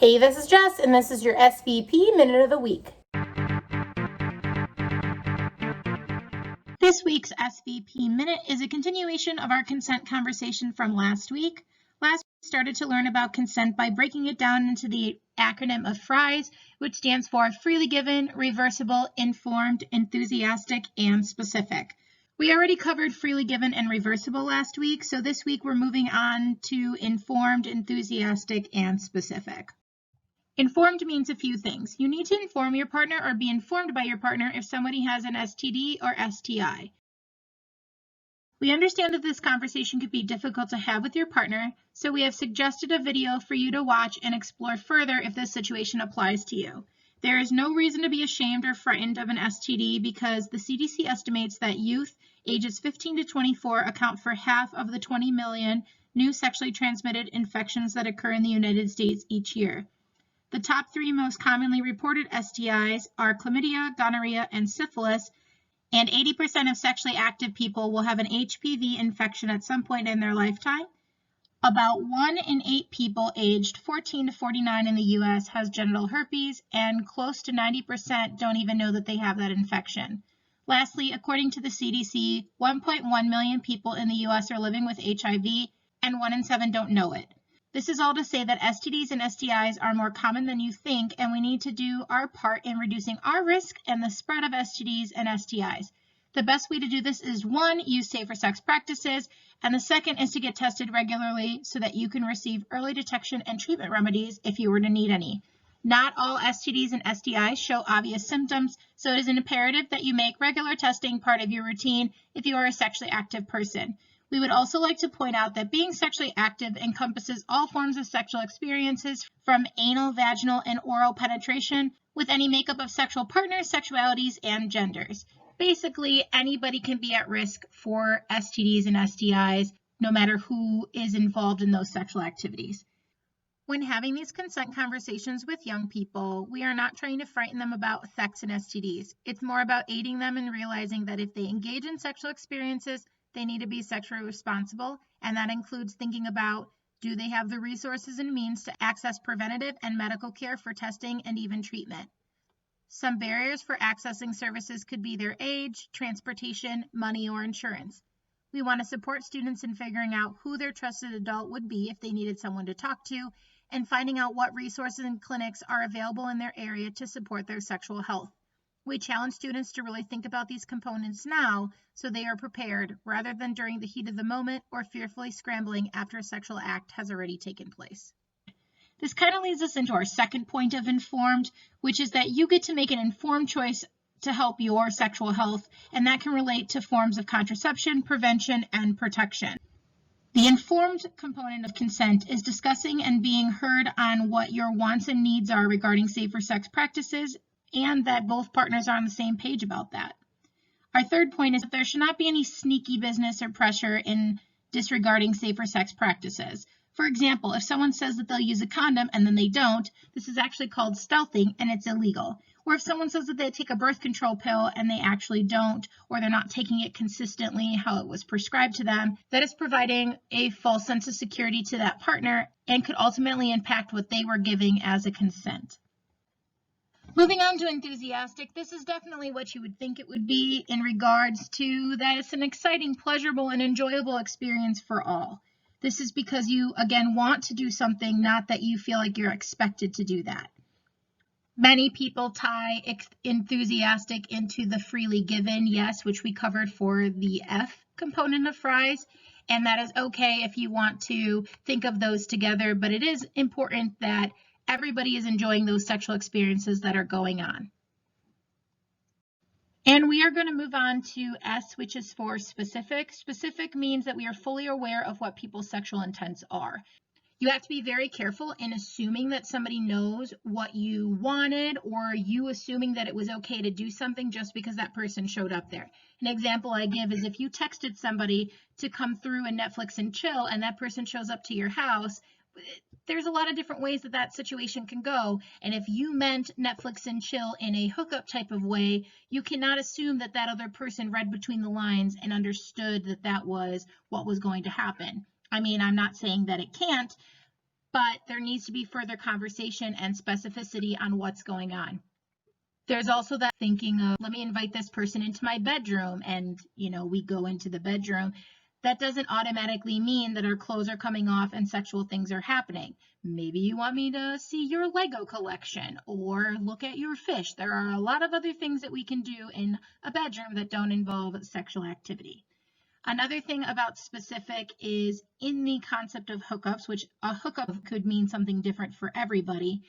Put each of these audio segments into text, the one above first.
Hey, this is Jess, and this is your SVP Minute of the Week. This week's SVP Minute is a continuation of our consent conversation from last week. Last week we started to learn about consent by breaking it down into the acronym of FRIES, which stands for freely given, reversible, informed, enthusiastic, and specific. We already covered freely given and reversible last week, so this week we're moving on to informed, enthusiastic, and specific. Informed means a few things. You need to inform your partner or be informed by your partner if somebody has an STD or STI. We understand that this conversation could be difficult to have with your partner, so we have suggested a video for you to watch and explore further if this situation applies to you. There is no reason to be ashamed or frightened of an STD because the CDC estimates that youth ages 15 to 24 account for half of the 20 million new sexually transmitted infections that occur in the United States each year. The top 3 most commonly reported STIs are chlamydia, gonorrhea, and syphilis, and 80% of sexually active people will have an HPV infection at some point in their lifetime. About 1 in 8 people aged 14 to 49 in the US has genital herpes, and close to 90% don't even know that they have that infection. Lastly, according to the CDC, 1.1 million people in the US are living with HIV, and 1 in 7 don't know it. This is all to say that STDs and STIs are more common than you think, and we need to do our part in reducing our risk and the spread of STDs and STIs. The best way to do this is 1, use safer sex practices, and the second is to get tested regularly so that you can receive early detection and treatment remedies if you were to need any. Not all STDs and STIs show obvious symptoms, so it is imperative that you make regular testing part of your routine if you are a sexually active person. We would also like to point out that being sexually active encompasses all forms of sexual experiences from anal, vaginal, and oral penetration with any makeup of sexual partners, sexualities, and genders. Basically, anybody can be at risk for STDs and STIs, no matter who is involved in those sexual activities. When having these consent conversations with young people, we are not trying to frighten them about sex and STDs. It's more about aiding them in realizing that if they engage in sexual experiences, they need to be sexually responsible, and that includes thinking about, do they have the resources and means to access preventative and medical care for testing and even treatment? Some barriers for accessing services could be their age, transportation, money, or insurance. We want to support students in figuring out who their trusted adult would be if they needed someone to talk to, and finding out what resources and clinics are available in their area to support their sexual health. We challenge students to really think about these components now so they are prepared rather than during the heat of the moment or fearfully scrambling after a sexual act has already taken place. This kind of leads us into our second point of informed, which is that you get to make an informed choice to help your sexual health, and that can relate to forms of contraception, prevention, and protection. The informed component of consent is discussing and being heard on what your wants and needs are regarding safer sex practices, and that both partners are on the same page about that. Our third point is that there should not be any sneaky business or pressure in disregarding safer sex practices. For example, if someone says that they'll use a condom and then they don't, this is actually called stealthing and it's illegal. Or if someone says that they take a birth control pill and they actually don't, or they're not taking it consistently how it was prescribed to them, that is providing a false sense of security to that partner and could ultimately impact what they were giving as a consent. Moving on to enthusiastic, this is definitely what you would think it would be in regards to that it's an exciting, pleasurable, and enjoyable experience for all. This is because you, again, want to do something, not that you feel like you're expected to do that. Many people tie enthusiastic into the freely given, yes, which we covered for the F component of FRIES, and that is okay if you want to think of those together, but it is important that everybody is enjoying those sexual experiences that are going on. And we are going to move on to S, which is for specific. Specific means that we are fully aware of what people's sexual intents are. You have to be very careful in assuming that somebody knows what you wanted, or you assuming that it was okay to do something just because that person showed up there. An example I give is if you texted somebody to come through and Netflix and chill, and that person shows up to your house, there's a lot of different ways that that situation can go. And if you meant Netflix and chill in a hookup type of way, you cannot assume that that other person read between the lines and understood that that was what was going to happen. I mean, I'm not saying that it can't, but there needs to be further conversation and specificity on what's going on. There's also that thinking of, let me invite this person into my bedroom, and we go into the bedroom. That doesn't automatically mean that our clothes are coming off and sexual things are happening. Maybe you want me to see your Lego collection or look at your fish. There are a lot of other things that we can do in a bedroom that don't involve sexual activity. Another thing about specific is in the concept of hookups, which a hookup could mean something different for everybody.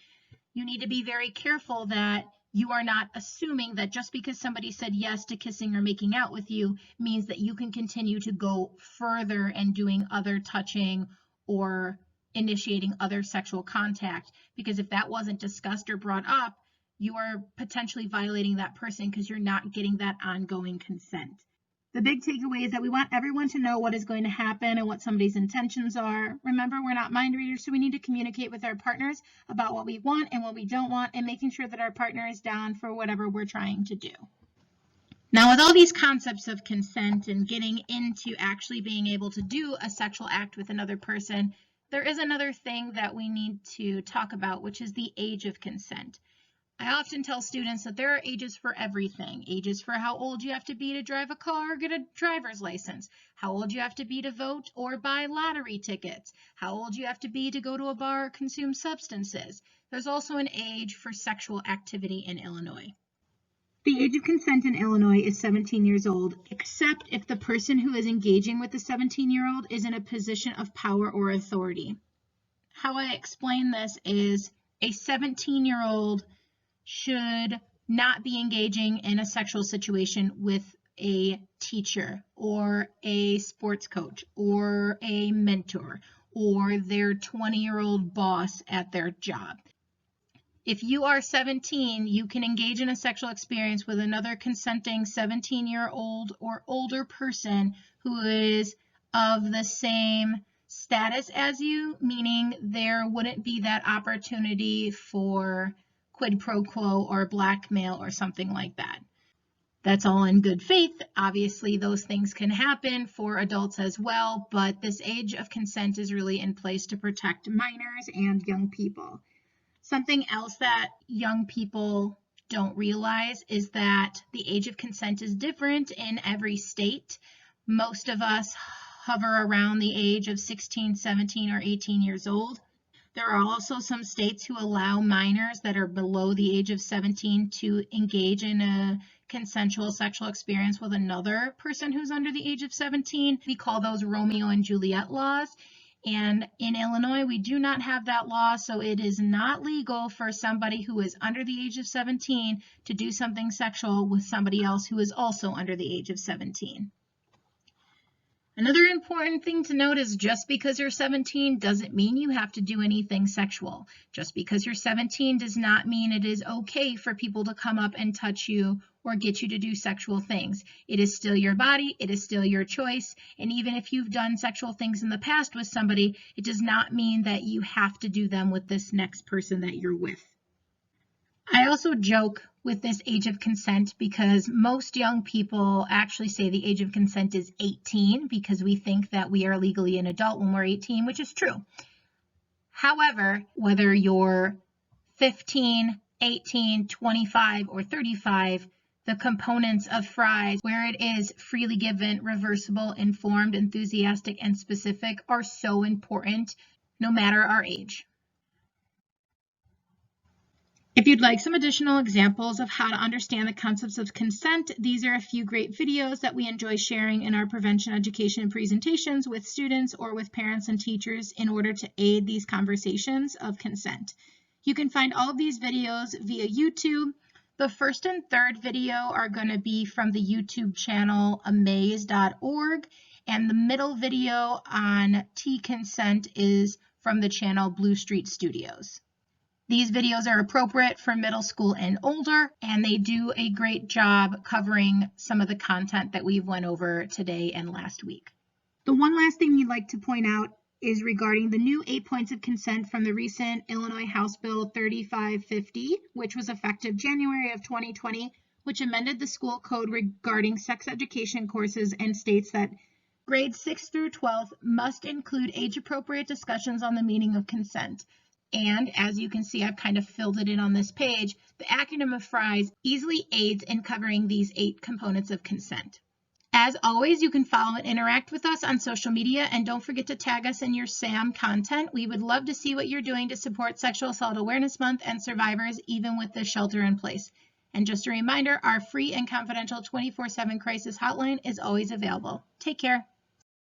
You need to be very careful that you are not assuming that just because somebody said yes to kissing or making out with you means that you can continue to go further and doing other touching or initiating other sexual contact. Because if that wasn't discussed or brought up, you are potentially violating that person because you're not getting that ongoing consent. The big takeaway is that we want everyone to know what is going to happen and what somebody's intentions are. Remember, we're not mind readers, so we need to communicate with our partners about what we want and what we don't want, and making sure that our partner is down for whatever we're trying to do. Now, with all these concepts of consent and getting into actually being able to do a sexual act with another person, there is another thing that we need to talk about, which is the age of consent. I often tell students that there are ages for everything. Ages for how old you have to be to drive a car or get a driver's license, how old you have to be to vote or buy lottery tickets, how old you have to be to go to a bar or consume substances. There's also an age for sexual activity in Illinois. The age of consent in Illinois is 17 years old, except if the person who is engaging with the 17-year-old is in a position of power or authority. How I explain this is a 17-year-old should not be engaging in a sexual situation with a teacher or a sports coach or a mentor or their 20-year-old boss at their job. If you are 17, you can engage in a sexual experience with another consenting 17-year-old or older person who is of the same status as you, meaning there wouldn't be that opportunity for quid pro quo or blackmail or something like that. That's all in good faith. Obviously, those things can happen for adults as well, but this age of consent is really in place to protect minors and young people. Something else that young people don't realize is that the age of consent is different in every state. Most of us hover around the age of 16, 17, or 18 years old. There are also some states who allow minors that are below the age of 17 to engage in a consensual sexual experience with another person who's under the age of 17. We call those Romeo and Juliet laws. And in Illinois, we do not have that law, so it is not legal for somebody who is under the age of 17 to do something sexual with somebody else who is also under the age of 17. Another important thing to note is just because you're 17 doesn't mean you have to do anything sexual. Just because you're 17 does not mean it is okay for people to come up and touch you or get you to do sexual things. It is still your body, it is still your choice, and even if you've done sexual things in the past with somebody, it does not mean that you have to do them with this next person that you're with. I also joke with this age of consent because most young people actually say the age of consent is 18 because we think that we are legally an adult when we're 18, which is true. However, whether you're 15, 18, 25, or 35, the components of FRIES, where it is freely given, reversible, informed, enthusiastic, and specific, are so important no matter our age. If you'd like some additional examples of how to understand the concepts of consent, these are a few great videos that we enjoy sharing in our prevention education presentations with students or with parents and teachers in order to aid these conversations of consent. You can find all of these videos via YouTube. The first and third video are going to be from the YouTube channel amaze.org, and the middle video on T-Consent is from the channel Blue Street Studios. These videos are appropriate for middle school and older, and they do a great job covering some of the content that we've went over today and last week. The one last thing we'd like to point out is regarding the new 8 points of consent from the recent Illinois House Bill 3550, which was effective January of 2020, which amended the school code regarding sex education courses and states that Grades 6 through 12 must include age-appropriate discussions on the meaning of consent. And as you can see, I've kind of filled it in on this page. The acronym of FRIES easily aids in covering these 8 components of consent. As always, you can follow and interact with us on social media, and don't forget to tag us in your SAM content. We would love to see what you're doing to support Sexual Assault Awareness Month and survivors, even with the shelter in place. And just a reminder, our free and confidential 24/7 crisis hotline is always available. Take care.